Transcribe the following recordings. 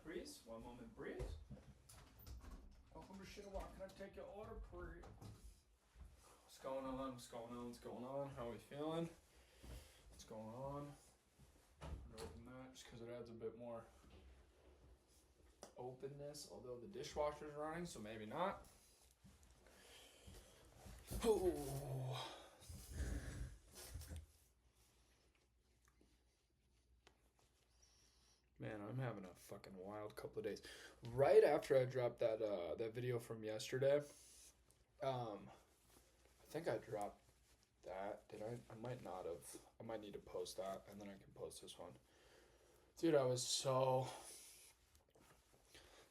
please. One moment, please. Welcome to Shitawat. Can I take your order, please? What's going on? What's going on? What's going on? How are we feeling? What's going on? I'm gonna open that just because it adds a bit more openness, although the dishwasher's running, so maybe not. Oh. Man, I'm having a fucking wild couple of days. Right after I dropped that that video from yesterday, I think I dropped that. Did I? I might not have. I might need to post that, and then I can post this one. Dude, I was so...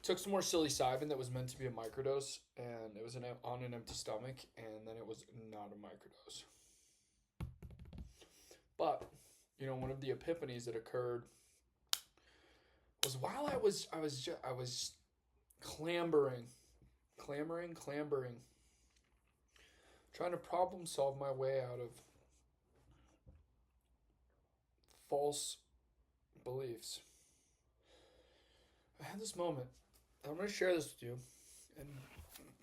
Took some more psilocybin that was meant to be a microdose, and it was on an empty stomach, and then it was not a microdose. But, you know, one of the epiphanies that occurred was while I was clambering, trying to problem solve my way out of false beliefs. I had this moment. I'm going to share this with you, and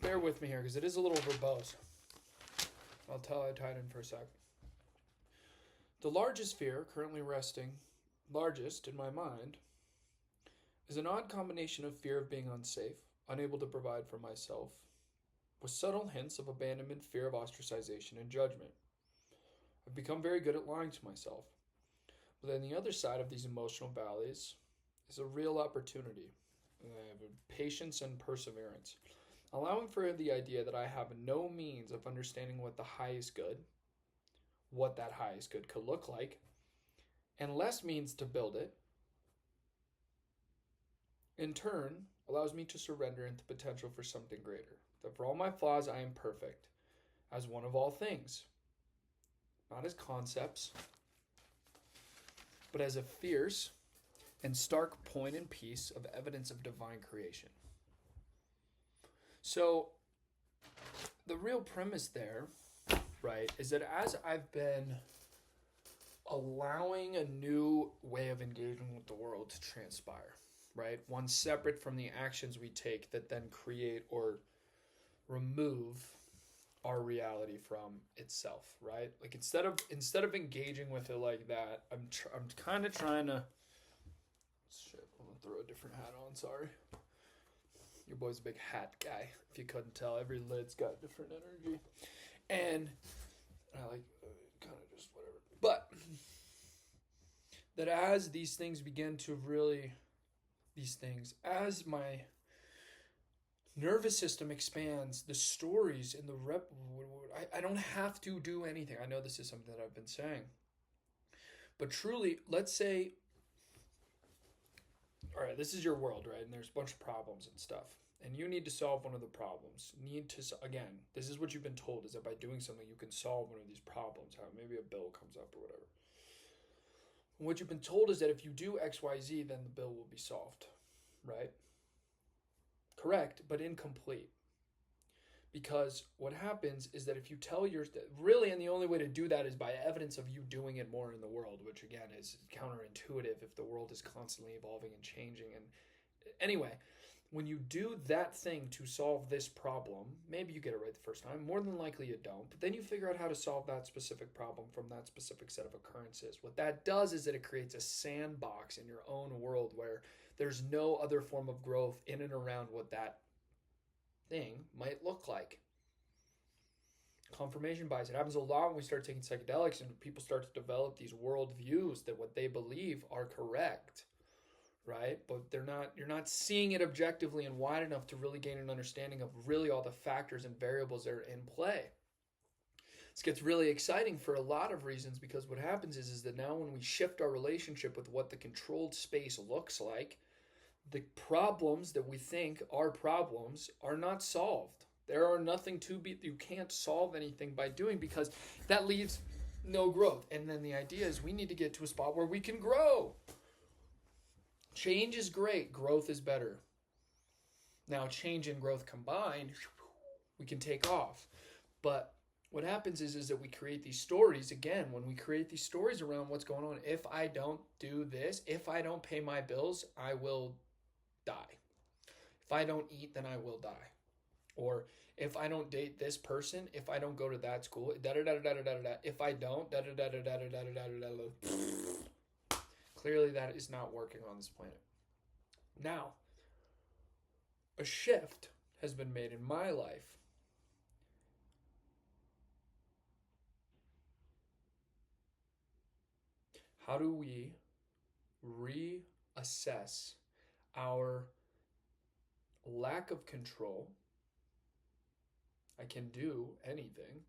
bear with me here because it is a little verbose. I'll tie it in for a sec. The largest fear currently resting, largest in my mind, is an odd combination of fear of being unsafe, unable to provide for myself, with subtle hints of abandonment, fear of ostracization, and judgment. I've become very good at lying to myself. But on the other side of these emotional valleys is a real opportunity. I have patience and perseverance, allowing for the idea that I have no means of understanding what the highest good, what that highest good could look like, and less means to build it, in turn, allows me to surrender into potential for something greater. That for all my flaws, I am perfect, as one of all things, not as concepts, but as a fierce and stark point and piece of evidence of divine creation. So, the real premise there, right, is that as I've been allowing a new way of engaging with the world to transpire, right, one separate from the actions we take that then create or remove our reality from itself, right? Like instead of engaging with it like that, I'm kind of trying to... Shit, I'm gonna throw a different hat on, sorry. Your boy's a big hat guy, if you couldn't tell. Every lid's got different energy. And I like kind of just whatever. But that as these things begin to really... as my nervous system expands, the stories in the I don't have to do anything. I know this is something that I've been saying. But truly, let's say... All right, this is your world, right? And there's a bunch of problems and stuff. And you need to solve one of the problems. Again, this is what you've been told, is that by doing something, you can solve one of these problems. How maybe a bill comes up or whatever. And what you've been told is that if you do X, Y, Z, then the bill will be solved, right? Correct, but incomplete. Because what happens is that if you tell really, and the only way to do that is by evidence of you doing it more in the world, which again is counterintuitive if the world is constantly evolving and changing. And anyway, when you do that thing to solve this problem, maybe you get it right the first time. More than likely you don't. But then you figure out how to solve that specific problem from that specific set of occurrences. What that does is that it creates a sandbox in your own world where there's no other form of growth in and around what that thing might look like. Confirmation bias. It happens a lot when we start taking psychedelics and people start to develop these world views that what they believe are correct, right? But you're not seeing it objectively and wide enough to really gain an understanding of really all the factors and variables that are in play. This gets really exciting for a lot of reasons, because what happens is that now when we shift our relationship with what the controlled space looks like, the problems that we think are problems are not solved. There are nothing to be... You can't solve anything by doing, because that leaves no growth. And then the idea is we need to get to a spot where we can grow. Change is great. Growth is better. Now, change and growth combined, we can take off. But what happens is that we create these stories. Again, when we create these stories around what's going on, if I don't do this, if I don't pay my bills, I will die. If I don't eat, then I will die. Or if I don't date this person, if I don't go to that school, da da da da da da da. If I don't, da da da da da da da da da da. Clearly, that is not working on this planet. Now, a shift has been made in my life. How do we reassess our lack of control? I can do anything,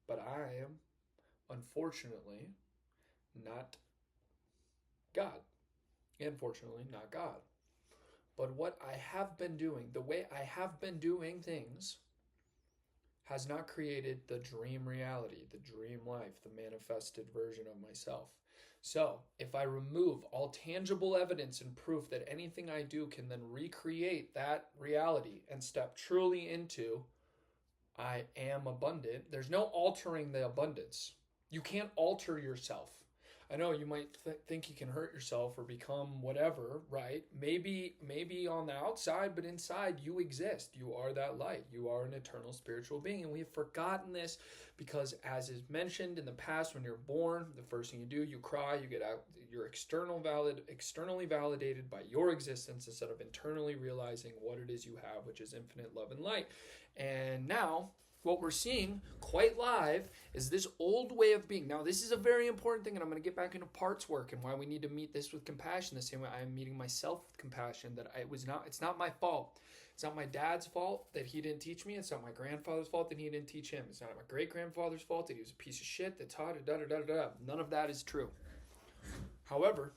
but I am, unfortunately, not God. Unfortunately, not God. But what I have been doing, the way I have been doing things, has not created the dream reality, the dream life, the manifested version of myself. So, if I remove all tangible evidence and proof that anything I do can then recreate that reality and step truly into I am abundant, there's no altering the abundance. You can't alter yourself. I know you might think you can hurt yourself or become whatever, right? Maybe on the outside, but inside you exist. You are that light. You are an eternal spiritual being. And we have forgotten this because, as is mentioned in the past, when you're born, the first thing you do, you cry, you get out, you're externally validated by your existence instead of internally realizing what it is you have, which is infinite love and light. And now, what we're seeing quite live is this old way of being. Now, this is a very important thing, and I'm going to get back into parts work and why we need to meet this with compassion the same way I'm meeting myself with compassion, that it's not my fault. It's not my dad's fault that he didn't teach me. It's not my grandfather's fault that he didn't teach him. It's not my great-grandfather's fault that he was a piece of shit that taught it, da-da-da-da-da. None of that is true. However,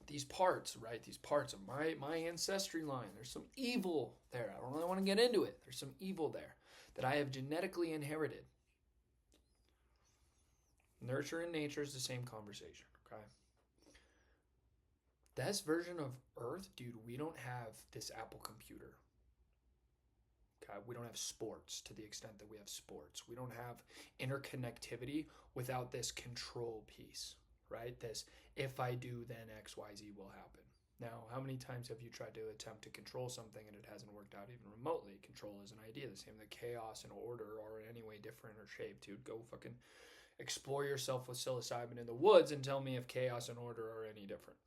these parts, right, these parts of my ancestry line, there's some evil there. I don't really want to get into it. There's some evil there that I have genetically inherited. Nurture and nature is the same conversation, okay? This version of Earth, dude, we don't have this Apple computer. Okay? We don't have sports to the extent that we have sports. We don't have interconnectivity without this control piece, right? This, if I do, then X, Y, Z will happen. Now, how many times have you tried to attempt to control something and it hasn't worked out even remotely? Control is an idea. The same that chaos and order are in any way different or shaped. Dude, go fucking explore yourself with psilocybin in the woods and tell me if chaos and order are any different.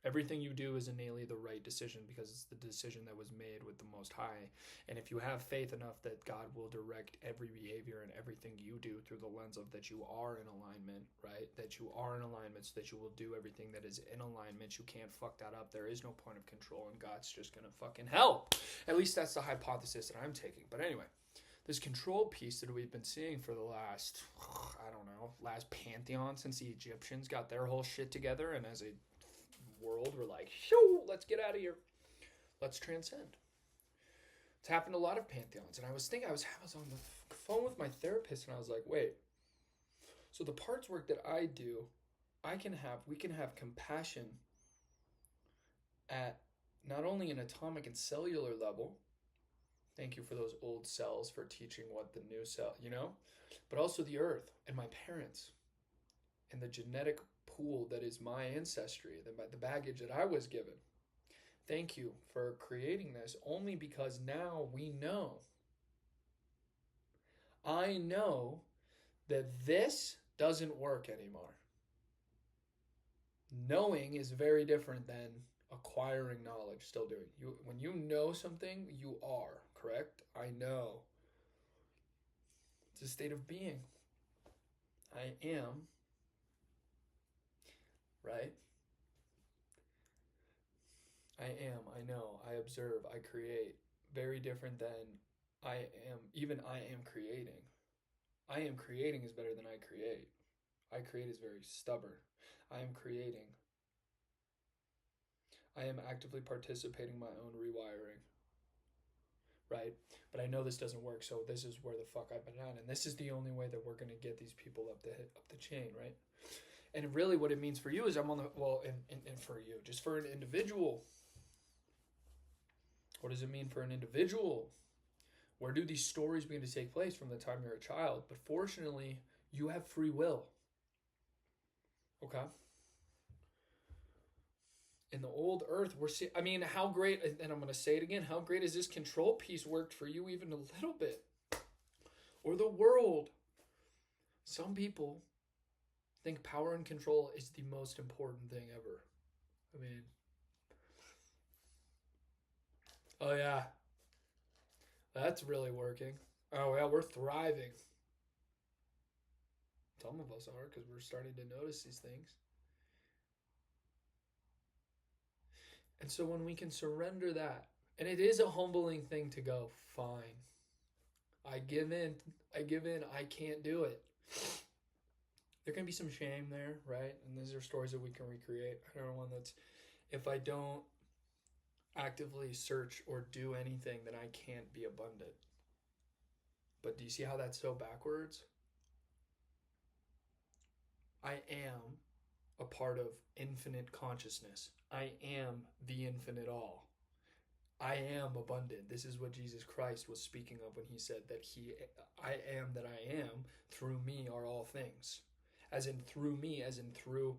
Everything you do is innately the right decision because it's the decision that was made with the Most High. And if you have faith enough that God will direct every behavior and everything you do through the lens of that you are in alignment, right? That you are in alignment so that you will do everything that is in alignment. You can't fuck that up. There is no point of control and God's just going to fucking help. At least that's the hypothesis that I'm taking. But anyway, this control piece that we've been seeing for the last pantheon since the Egyptians got their whole shit together, and as a world we're like, shoo, let's get out of here, let's transcend. It's happened to a lot of pantheons. And I was thinking, I was on the phone with my therapist and I was like, wait, so the parts work that I do, we can have compassion at not only an atomic and cellular level. Thank you for those old cells for teaching what the new cell, but also the earth and my parents and the genetic pool that is my ancestry, the baggage that I was given. Thank you for creating this, only because now we know. I know that this doesn't work anymore. Knowing is very different than acquiring knowledge, still doing. When you know something, you are, correct? I know. It's a state of being. I am. Right? I am, I know, I observe, I create. Very different than I am creating. I am creating is better than I create. I create is very stubborn. I am creating. I am actively participating in my own rewiring. Right? But I know this doesn't work, so this is where the fuck I've been at. And this is the only way that we're going to get these people up the chain, right? And really what it means for you is and for you, just for an individual. What does it mean for an individual? Where do these stories begin to take place from the time you're a child? But fortunately, you have free will. Okay? In the old earth, I mean, how great, and I'm going to say it again, how great has this control piece worked for you even a little bit? Or the world. Some people think power and control is the most important thing ever. I mean, oh yeah, that's really working. Oh yeah, we're thriving. Some of us are, because we're starting to notice these things. And so when we can surrender that, and it is a humbling thing to go, fine, I give in, I can't do it. There can be some shame there, right? And these are stories that we can recreate. I know one that's, if I don't actively search or do anything, then I can't be abundant. But do you see how that's so backwards? I am a part of infinite consciousness. I am the infinite all. I am abundant. This is what Jesus Christ was speaking of when he said that I am that I am, through me are all things. As in through me, as in through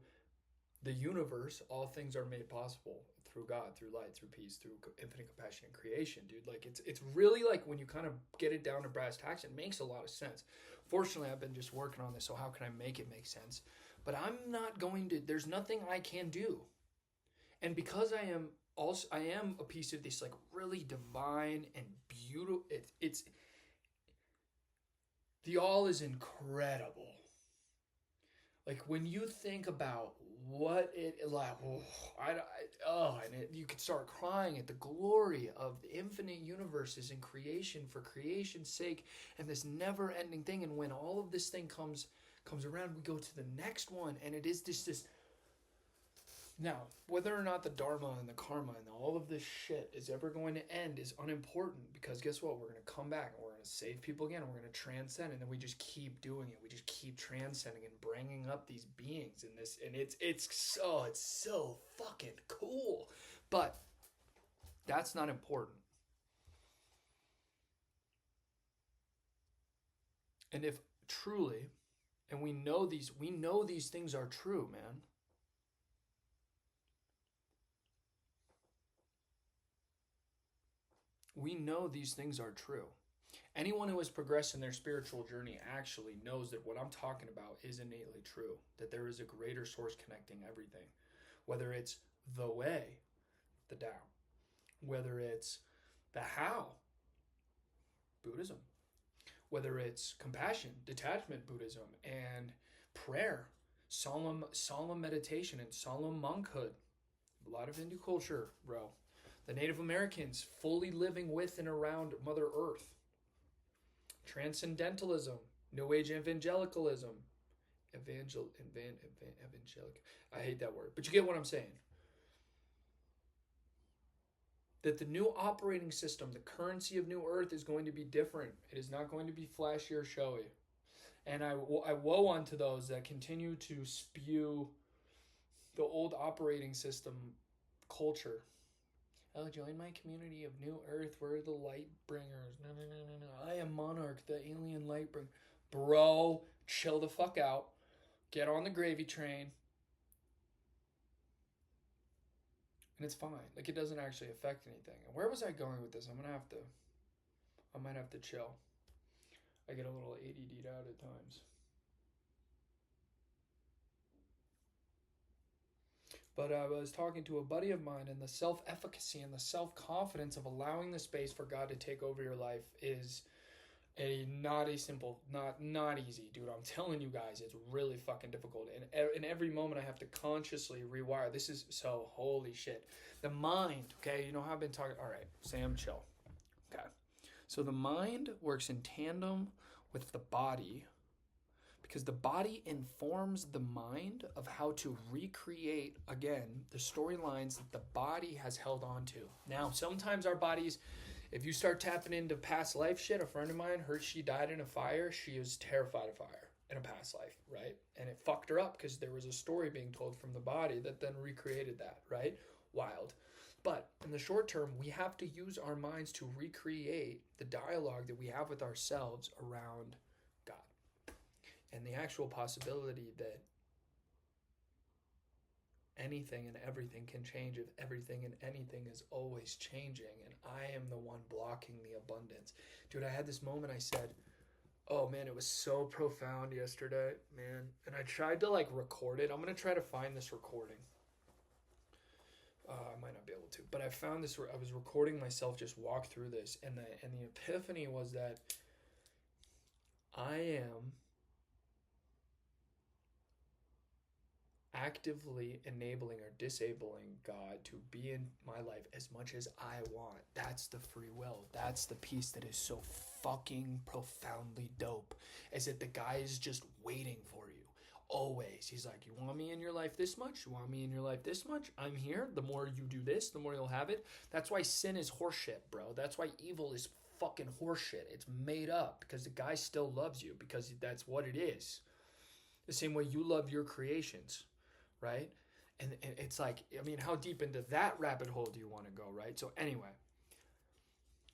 the universe, all things are made possible through God, through light, through peace, through infinite compassion and creation, dude. Like it's really like when you kind of get it down to brass tacks, it makes a lot of sense. Fortunately, I've been just working on this, so how can I make it make sense? But I'm not going to, there's nothing I can do. And because I am a piece of this like really divine and beautiful, it's the all is incredible. Like when you think about what it like, you could start crying at the glory of the infinite universes and creation for creation's sake, and this never-ending thing. And when all of this thing comes around, we go to the next one, and it is this. Now, whether or not the dharma and the karma and all of this shit is ever going to end is unimportant, because guess what? We're going to come back and we're going to save people again, and we're going to transcend, and then we just keep doing it. We just keep transcending and bringing up these beings in this, and it's so fucking cool. But that's not important. And if truly, and we know these things are true, man. We know these things are true. Anyone who has progressed in their spiritual journey actually knows that what I'm talking about is innately true, that there is a greater source connecting everything. Whether it's the way, the Tao, whether it's the how, Buddhism, whether it's compassion, detachment, Buddhism, and prayer, solemn meditation, and solemn monkhood. A lot of Hindu culture, bro. The Native Americans fully living with and around Mother Earth. Transcendentalism, New Age evangelicalism. Evangelic. I hate that word, but you get what I'm saying. That the new operating system, the currency of New Earth, is going to be different. It is not going to be flashy or showy. And I woe unto those that continue to spew the old operating system culture. Oh, join my community of New Earth. We're the light bringers. No. I am Monarch, the alien light bringer. Bro, chill the fuck out. Get on the gravy train. And it's fine. Like, it doesn't actually affect anything. And where was I going with this? I might have to chill. I get a little ADD'd out at times. But I was talking to a buddy of mine, and the self-efficacy and the self-confidence of allowing the space for God to take over your life is not easy, dude. I'm telling you guys, it's really fucking difficult. And in every moment, I have to consciously rewire. This is so holy shit. The mind, okay, you know how I've been talking. All right, Sam, chill. Okay, so the mind works in tandem with the body, because the body informs the mind of how to recreate, again, the storylines that the body has held on to. Now, sometimes our bodies, if you start tapping into past life shit, a friend of mine, she died in a fire. She was terrified of fire in a past life, right? And it fucked her up because there was a story being told from the body that then recreated that, right? Wild. But in the short term, we have to use our minds to recreate the dialogue that we have with ourselves around God. And the actual possibility that anything and everything can change if everything and anything is always changing, and I am the one blocking the abundance. Dude, I had this moment. I said, oh man, it was so profound yesterday, man. And I tried to like record it. I'm gonna try to find this recording. I might not be able to, but I found this. I was recording myself just walk through this, and the epiphany was that I am actively enabling or disabling God to be in my life as much as I want. That's the free will. That's the piece that is so fucking profoundly dope. Is that the guy is just waiting for you. Always. He's like, you want me in your life this much? You want me in your life this much? I'm here. The more you do this, the more you'll have it. That's why sin is horseshit, bro. That's why evil is fucking horseshit. It's made up because the guy still loves you because that's what it is. The same way you love your creations, right? And it's like, I mean, how deep into that rabbit hole do you want to go, right? So anyway,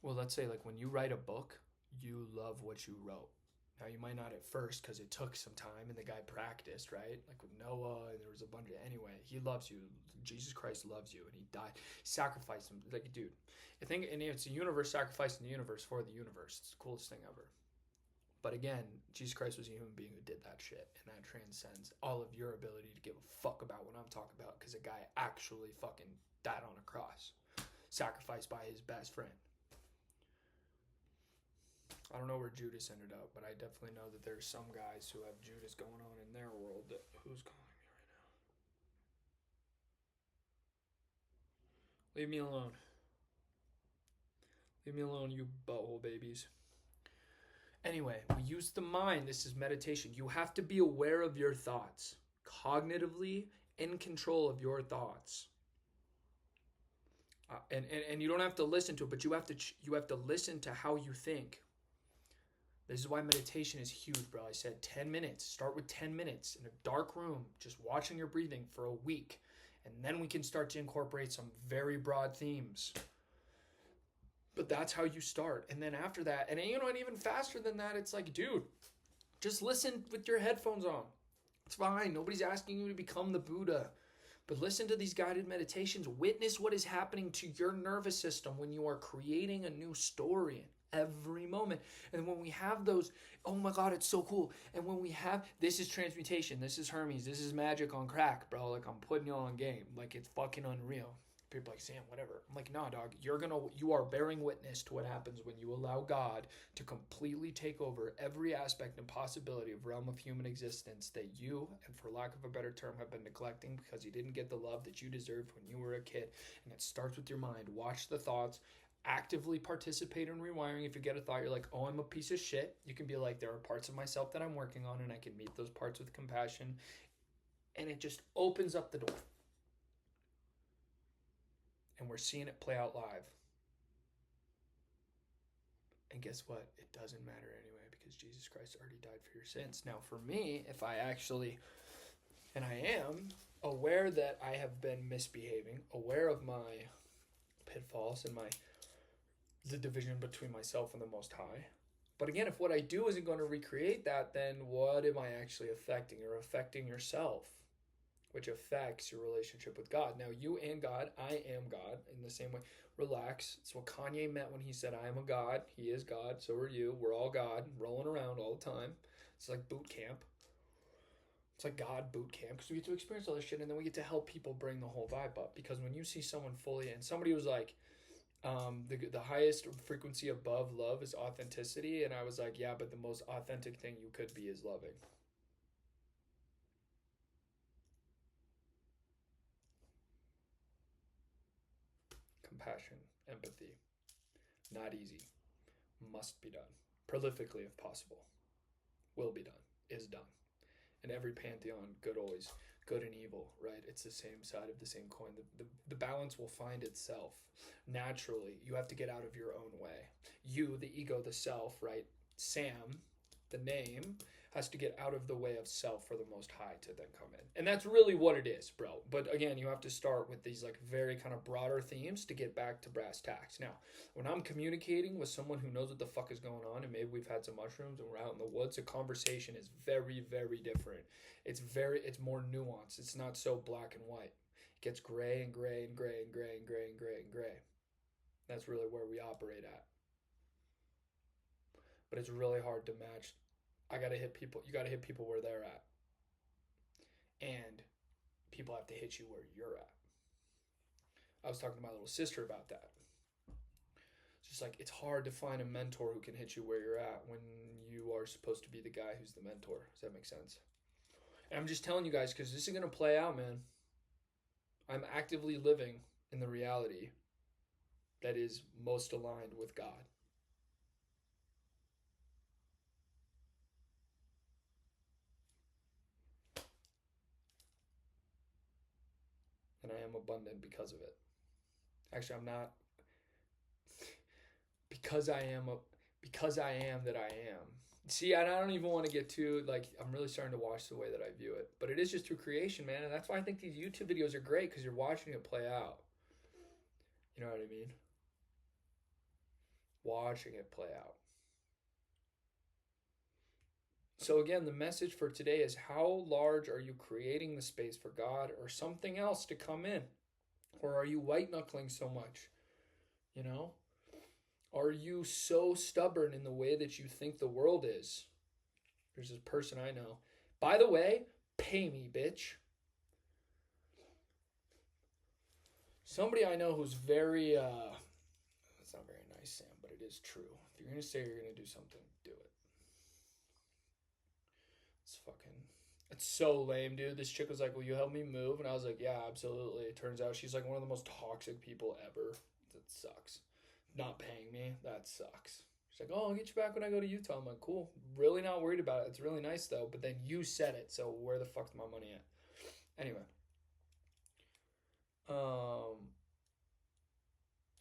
well, let's say like when you write a book, you love what you wrote. Now, you might not at first because it took some time and the guy practiced, right? Like with Noah, and there was a bunch of, anyway, he loves you. Jesus Christ loves you, and he died. He sacrificed him. Like, dude, I think, and it's the universe sacrificing the universe for the universe. It's the coolest thing ever. But again, Jesus Christ was a human being who did that shit, and that transcends all of your ability to give a fuck about what I'm talking about, because a guy actually fucking died on a cross, sacrificed by his best friend. I don't know where Judas ended up, but I definitely know that there's some guys who have Judas going on in their world. Who's calling me right now? Leave me alone. Leave me alone, you butthole babies. Anyway, we use the mind. This is meditation. You have to be aware of your thoughts, cognitively in control of your thoughts. And you don't have to listen to it, but you have to listen to how you think. This is why meditation is huge, bro. I said 10 minutes. Start with 10 minutes in a dark room, just watching your breathing for a week. And then we can start to incorporate some very broad themes. But that's how you start. And then after that, and you know, and even faster than that, it's like, dude, just listen with your headphones on. It's fine. Nobody's asking you to become the Buddha. But listen to these guided meditations. Witness what is happening to your nervous system when you are creating a new story every moment. And when we have those, oh my God, it's so cool. And when we have, this is transmutation. This is Hermes. This is magic on crack, bro. Like, I'm putting you on game. Like, it's fucking unreal. People are like, Sam, whatever. I'm like, nah, dog. You are bearing witness to what happens when you allow God to completely take over every aspect and possibility of realm of human existence that you, and for lack of a better term, have been neglecting because you didn't get the love that you deserved when you were a kid. And it starts with your mind. Watch the thoughts. Actively participate in rewiring. If you get a thought, you're like, oh, I'm a piece of shit. You can be like, there are parts of myself that I'm working on, and I can meet those parts with compassion. And it just opens up the door. And we're seeing it play out live. And guess what? It doesn't matter anyway, because Jesus Christ already died for your sins. Now, for me, if I actually, and I am, aware that I have been misbehaving, aware of my pitfalls and the division between myself and the Most High. But again, if what I do isn't going to recreate that, then what am I actually affecting? You're affecting yourself, which affects your relationship with God. Now, you and God, I am God, in the same way. Relax. It's what Kanye meant when he said, I am a God. He is God. So are you. We're all God, rolling around all the time. It's like boot camp. It's like God boot camp, because we get to experience all this shit, and then we get to help people bring the whole vibe up. Because when you see someone fully, and somebody was like, the highest frequency above love is authenticity, and I was like, yeah, but the most authentic thing you could be is loving. Compassion, empathy, not easy, must be done, prolifically if possible, will be done, is done. In every pantheon, good always, good and evil, right? It's the same side of the same coin. The balance will find itself naturally. You have to get out of your own way. You, the ego, the self, right? Sam, the name, has to get out of the way of self for the Most High to then come in. And that's really what it is, bro. But again, you have to start with these like very kind of broader themes to get back to brass tacks. Now, when I'm communicating with someone who knows what the fuck is going on, and maybe we've had some mushrooms and we're out in the woods, a conversation is very, very different. It's more nuanced. It's not so black and white. It gets gray and gray and gray and gray and gray and gray and gray. That's really where we operate at. But it's really hard to match. You gotta hit people where they're at. And people have to hit you where you're at. I was talking to my little sister about that. It's just like, it's hard to find a mentor who can hit you where you're at when you are supposed to be the guy who's the mentor. Does that make sense? And I'm just telling you guys, because this is going to play out, man. I'm actively living in the reality that is most aligned with God. And I am abundant because of it. Actually, I'm not. Because I am that I am. See, I don't even want to get too, like, I'm really starting to watch the way that I view it. But it is just through creation, man. And that's why I think these YouTube videos are great, because you're watching it play out. You know what I mean? Watching it play out. So again, the message for today is, how large are you creating the space for God or something else to come in? Or are you white knuckling so much? You know? Are you so stubborn in the way that you think the world is? There's this person I know. By the way, pay me, bitch. Somebody I know who's very, it's not very nice, Sam, but it is true. If you're going to say you're going to do something, do it. It's so lame, dude. This chick was like, will you help me move? And I was like, yeah, absolutely. It turns out she's like one of the most toxic people ever. That sucks. Not paying me, that sucks. She's like, oh, I'll get you back when I go to Utah. I'm like, cool. Really not worried about it. It's really nice, though. But then you said it, so where the fuck's my money at? Anyway.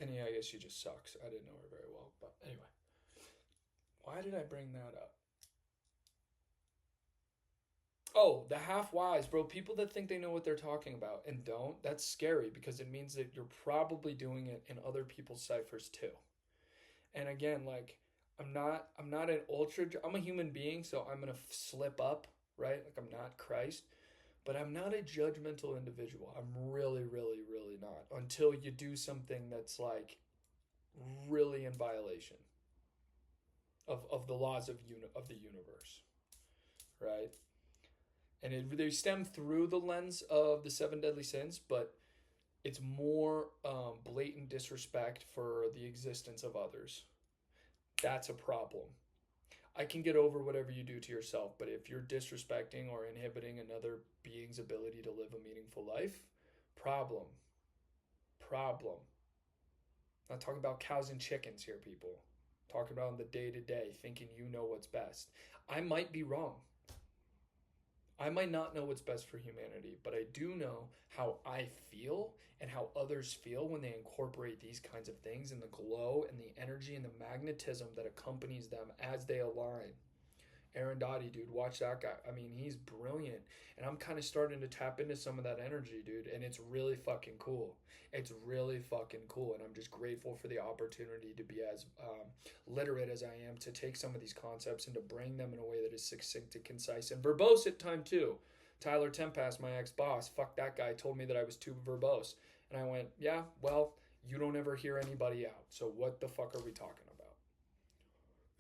And yeah, I guess she just sucks. I didn't know her very well. But anyway. Why did I bring that up? Oh, the half wise, bro. People that think they know what they're talking about and don't, that's scary, because it means that you're probably doing it in other people's ciphers too. And again, like, I'm not an I'm a human being, so I'm going to slip up, right? Like, I'm not Christ, but I'm not a judgmental individual. I'm really, really, really not, until you do something that's like really in violation of the laws of the universe, right? And they stem through the lens of the 7 deadly sins, but it's more blatant disrespect for the existence of others. That's a problem. I can get over whatever you do to yourself, but if you're disrespecting or inhibiting another being's ability to live a meaningful life, problem. Problem. I'm not talking about cows and chickens here, people. I'm talking about in the day-to-day, thinking you know what's best. I might be wrong. I might not know what's best for humanity, but I do know how I feel and how others feel when they incorporate these kinds of things, and the glow and the energy and the magnetism that accompanies them as they align. Aaron Dottie, dude, watch that guy. I mean, he's brilliant. And I'm kind of starting to tap into some of that energy, dude. And it's really fucking cool. It's really fucking cool. And I'm just grateful for the opportunity to be as literate as I am, to take some of these concepts and to bring them in a way that is succinct and concise and verbose at time too. Tyler Tempest, my ex-boss, fuck that guy, told me that I was too verbose. And I went, yeah, well, you don't ever hear anybody out. So what the fuck are we talking about?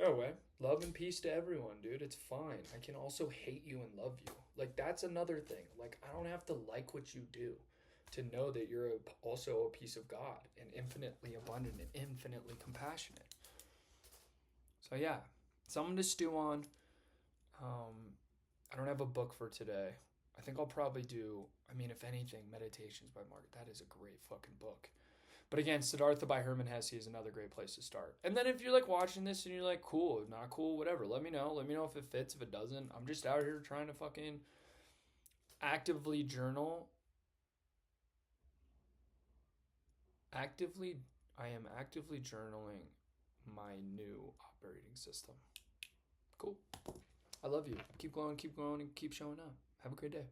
Anyway, love and peace to everyone, dude. It's fine. I can also hate you and love you. Like, that's another thing. Like, I don't have to like what you do to know that you're also a piece of God, and infinitely abundant and infinitely compassionate. So yeah, something to stew on. I don't have a book for today. I think I'll probably do, if anything, Meditations by Margaret. That is a great fucking book. But again, Siddhartha by Hermann Hesse is another great place to start. And then if you're like watching this and you're like, cool, not cool, whatever, let me know. Let me know if it fits, if it doesn't. I'm just out here trying to fucking actively journal. I am actively journaling my new operating system. Cool. I love you. Keep going, and keep showing up. Have a great day.